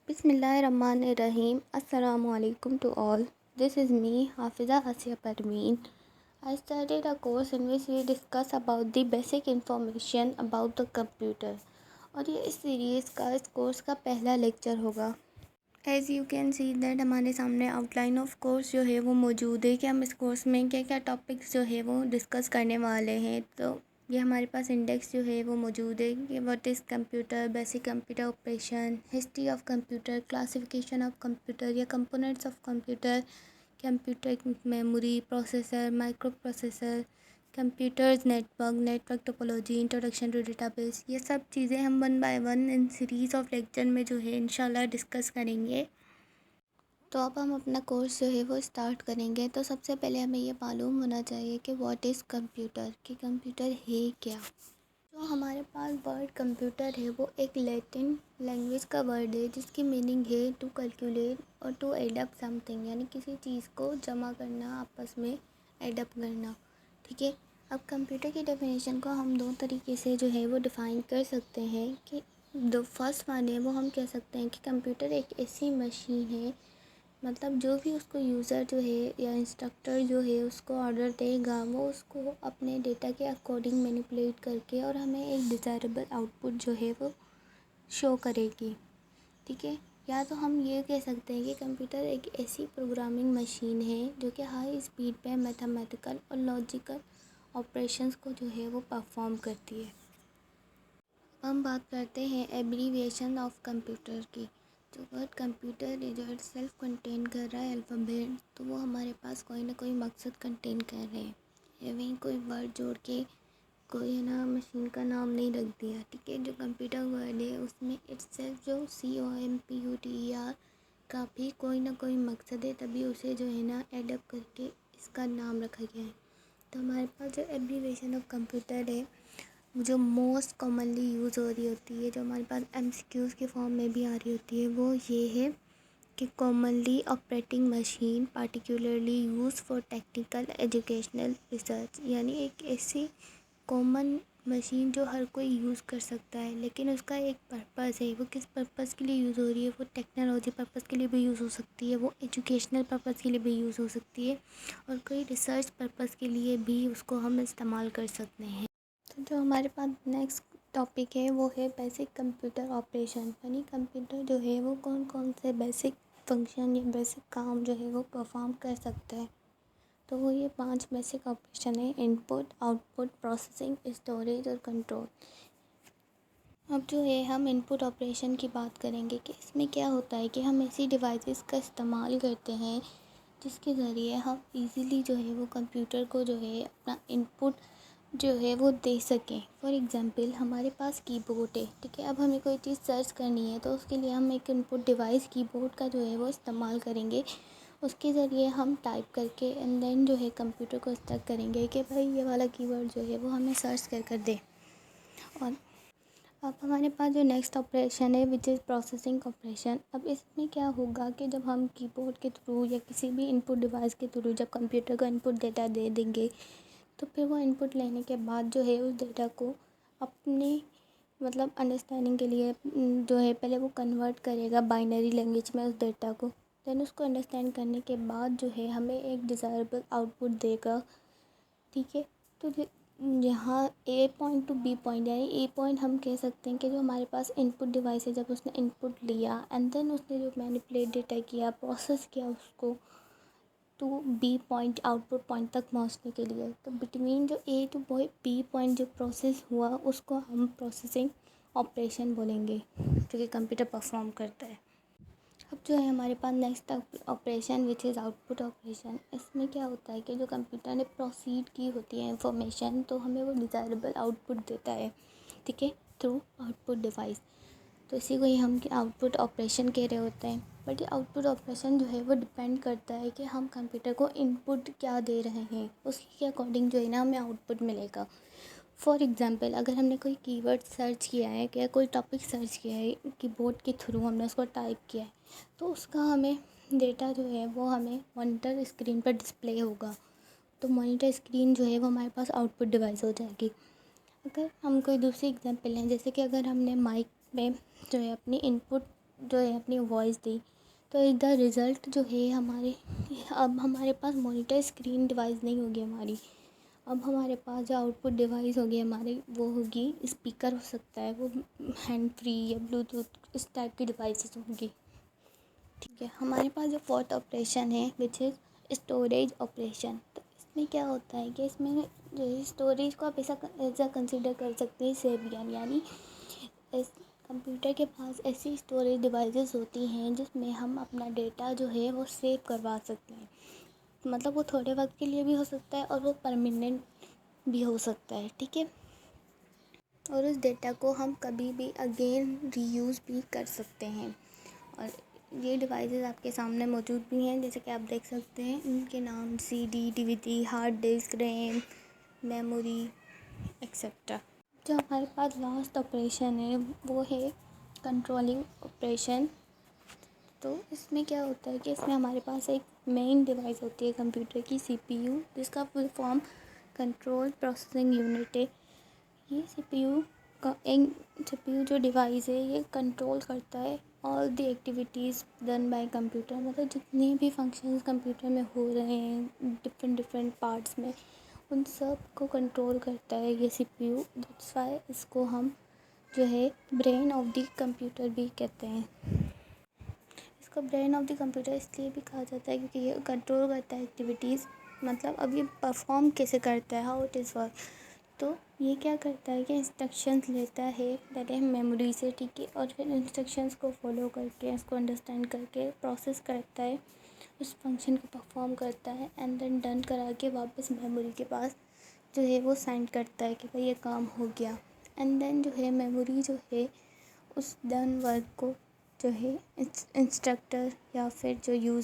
Bismillahirrahmanirrahim. Assalamu alaikum to all. This is me, Hafiza Asya Parveen. I started a course in which we discuss about the basic information about the computer. और ये इस series का इस course का पहला lecture होगा. As you can see that हमारे सामने आउटलाइन ऑफ कोर्स जो है वो मौजूद है कि हम इस कोर्स में क्या क्या टॉपिक्स जो है वो डिस्कस करने वाले हैं. तो ये हमारे पास इंडेक्स जो है वो मौजूद है कि what is computer, basic computer operation, history of computer, classification of computer या components of computer, computer memory, processor, microprocessor, computers, network topology, introduction to database. ये सब चीज़ें हम one by one in series of lecture में जो है इंशाल्लाह discuss करेंगे. तो अब हम अपना कोर्स जो है वो स्टार्ट करेंगे. तो सबसे पहले हमें ये मालूम होना चाहिए कि व्हाट इज़ कंप्यूटर, कि कंप्यूटर है क्या. जो हमारे पास वर्ड कंप्यूटर है वो एक लैटिन लैंग्वेज का वर्ड है जिसकी मीनिंग है टू कैलकुलेट और टू एड अप समथिंग, यानी किसी चीज़ को जमा करना, आपस में एड अप करना. ठीक है. अब कंप्यूटर की डेफिनेशन को हम दो तरीके से जो है वो डिफ़ाइन कर सकते हैं. कि जो फर्स्ट वन है वो हम कह सकते हैं कि कंप्यूटर एक ऐसी मशीन है, मतलब जो भी उसको यूज़र जो है या इंस्ट्रक्टर जो है उसको ऑर्डर देगा वो उसको अपने डेटा के अकॉर्डिंग मैनिपुलेट करके और हमें एक डिज़ायरेबल आउटपुट जो है वो शो करेगी. ठीक है. या तो हम ये कह सकते हैं कि कंप्यूटर एक ऐसी प्रोग्रामिंग मशीन है जो कि हाई स्पीड पे मैथमेटिकल और लॉजिकल ऑपरेशंस को जो है वो परफॉर्म करती है. हम बात करते हैं एब्रीविएशन ऑफ कंप्यूटर की. जो वर्ड कंप्यूटर है जो सेल्फ कंटेन कर रहा है अल्फ़ाबेट, तो वो हमारे पास कोई ना कोई मकसद कंटेन कर रहे हैं. या वहीं कोई वर्ड जोड़ के कोई ना मशीन का नाम नहीं रख दिया. ठीक है. जो कंप्यूटर वर्ड है उसमें इट्सेल्फ जो COMPUTER का भी कोई ना कोई मकसद है, तभी उसे जो है ना एडअप करके इसका नाम रखा गया है. तो हमारे पास जो एब्रीविएशन ऑफ कंप्यूटर है जो मोस्ट कॉमनली यूज़ हो रही होती है, जो हमारे पास MCQs के फॉर्म में भी आ रही होती है, वो ये है कि commonly operating machine particularly use for technical educational research. यानी एक ऐसी कॉमन मशीन जो हर कोई यूज़ कर सकता है, लेकिन उसका एक पर्पज़ है. वो किस पर्पज़ के लिए यूज़ हो रही है? वो टेक्नोलॉजी पर्पज़ के लिए भी यूज़ हो सकती है, वो एजुकेशनल पर्पज़ के लिए भी यूज़ हो सकती है, और कोई रिसर्च पर्पज़ के लिए भी उसको हम इस्तेमाल कर सकते हैं. तो जो हमारे पास नेक्स्ट टॉपिक है वो है बेसिक कंप्यूटर ऑपरेशन. यानी कंप्यूटर जो है वो कौन कौन से बेसिक फंक्शन या बेसिक काम जो है वो परफॉर्म कर सकता है. तो वो ये 5 बेसिक ऑपरेशन है: इनपुट, आउटपुट, प्रोसेसिंग, स्टोरेज और कंट्रोल. अब जो है हम इनपुट ऑपरेशन की बात करेंगे कि इसमें क्या होता है कि हम ऐसी डिवाइसेस का इस्तेमाल करते हैं जिसके ज़रिए हम इजीली जो है वो कंप्यूटर को जो है अपना इनपुट जो है वो दे सकें. फॉर एग्ज़ाम्पल हमारे पास कीबोर्ड है. ठीक है. अब हमें कोई चीज़ सर्च करनी है तो उसके लिए हम एक इनपुट डिवाइस कीबोर्ड का जो है वो इस्तेमाल करेंगे. उसके ज़रिए हम टाइप करके एंड देन जो है कंप्यूटर को इंस्ट्रक्ट करेंगे कि भाई ये वाला कीवर्ड जो है वो हमें सर्च कर दे. और अब हमारे पास जो नेक्स्ट ऑपरेशन है विच इज़ प्रोसेसिंग ऑपरेशन. अब इसमें क्या होगा कि जब हम कीबोर्ड के थ्रू या किसी भी इनपुट डिवाइस के थ्रू जब कंप्यूटर को इनपुट डेटा दे देंगे, तो फिर वो इनपुट लेने के बाद जो है उस डेटा को अपने मतलब अंडरस्टैंडिंग के लिए जो है पहले वो कन्वर्ट करेगा बाइनरी लैंग्वेज में उस डेटा को. देन उसको अंडरस्टैंड करने के बाद जो है हमें एक डिज़ायरेबल आउटपुट देगा. ठीक है. तो यहाँ A point two B point, यानी A पॉइंट हम कह सकते हैं कि जो हमारे पास इनपुट डिवाइस है, जब उसने इनपुट लिया एंड देन उसने जो मैनिपुलेट डेटा किया, प्रोसेस किया उसको to B point, output point तक पहुंचने के लिए. तो बिटवीन जो A टू B पॉइंट जो प्रोसेस हुआ उसको हम प्रोसेसिंग ऑपरेशन बोलेंगे जो कि कंप्यूटर परफॉर्म करता है. अब जो है हमारे पास next operation which is output operation. इसमें क्या होता है कि जो कंप्यूटर ने प्रोसीड की होती है इंफॉर्मेशन, तो हमें वो डिज़ायरेबल आउटपुट देता है. ठीक है. Through output device. तो इसी को ही हम आउटपुट ऑपरेशन कह रहे होते हैं. बट ये आउटपुट ऑपरेशन जो है वो डिपेंड करता है कि हम कंप्यूटर को इनपुट क्या दे रहे हैं, उसके के अकॉर्डिंग जो है ना हमें आउटपुट मिलेगा. फॉर एग्ज़ाम्पल अगर हमने कोई कीवर्ड सर्च किया है या कोई टॉपिक सर्च किया है कीबोर्ड के थ्रू, हमने उसको टाइप किया है, तो उसका हमें डेटा जो है वो हमें मॉनिटर स्क्रीन पर डिस्प्ले होगा. तो मॉनिटर स्क्रीन जो है वो हमारे पास आउटपुट डिवाइस हो जाएगी. अगर हम कोई दूसरी एग्जांपल लें, जैसे कि अगर हमने माइक में जो है अपनी इनपुट जो है अपनी वॉइस दी, तो द रिज़ल्ट जो है अब हमारे पास मॉनिटर स्क्रीन डिवाइस नहीं होगी हमारी। अब हमारे पास जो आउटपुट डिवाइस होगी हमारी, वो होगी स्पीकर हो सकता है, वो हैंड फ्री या ब्लूटूथ इस टाइप की डिवाइसेस होंगी। ठीक है, हमारे पास जो फोर्थ ऑपरेशन है विच इज़ स्टोरेज ऑपरेशन। तो इसमें क्या होता है कि इसमें जो है स्टोरेज को आप ऐसा कंसिडर कर सकते हैं सेवियर, यानी इस कंप्यूटर के पास ऐसी स्टोरेज डिवाइसेस होती हैं जिसमें हम अपना डेटा जो है वो सेव करवा सकते हैं। मतलब वो थोड़े वक्त के लिए भी हो सकता है और वो परमानेंट भी हो सकता है। ठीक है, और उस डेटा को हम कभी भी अगेन रीयूज़ भी कर सकते हैं। और ये डिवाइसेस आपके सामने मौजूद भी हैं, जैसे कि आप देख सकते हैं इनके नाम CD, DVD, hard disk, RAM, memory etcetera. जो हमारे पास लास्ट ऑपरेशन है वो है कंट्रोलिंग ऑपरेशन। तो इसमें क्या होता है कि इसमें हमारे पास एक मेन डिवाइस होती है कंप्यूटर की, सीपीयू, जिसका full form control processing unit है। ये सीपीयू जो डिवाइस है ये कंट्रोल करता है all the activities done by computer. मतलब जितने भी फंक्शंस कंप्यूटर में हो रहे हैं डिफरेंट पार्ट्स में, उन सब को कंट्रोल करता है ये सीपीयू। दैट्स व्हाई इसको हम जो है ब्रेन ऑफ द कंप्यूटर भी कहते हैं। इसको ब्रेन ऑफ द कंप्यूटर इसलिए भी कहा जाता है क्योंकि ये कंट्रोल करता है एक्टिविटीज़, मतलब अब ये परफॉर्म कैसे करता है, हाउ इट इज़ वर्क। तो ये क्या करता है कि इंस्ट्रक्शंस लेता है पहले मेमोरी से, ठीक है, और फिर इंस्ट्रक्शंस को फॉलो करके इसको अंडरस्टैंड करके प्रोसेस करता है, उस फंक्शन को परफॉर्म करता है एंड देन डन करा के वापस मेमोरी के पास जो है वो सेंड करता है कि भाई ये काम हो गया। एंड देन जो है मेमोरी जो है उस डन वर्क को जो है इंस्ट्रक्टर या फिर जो यूज़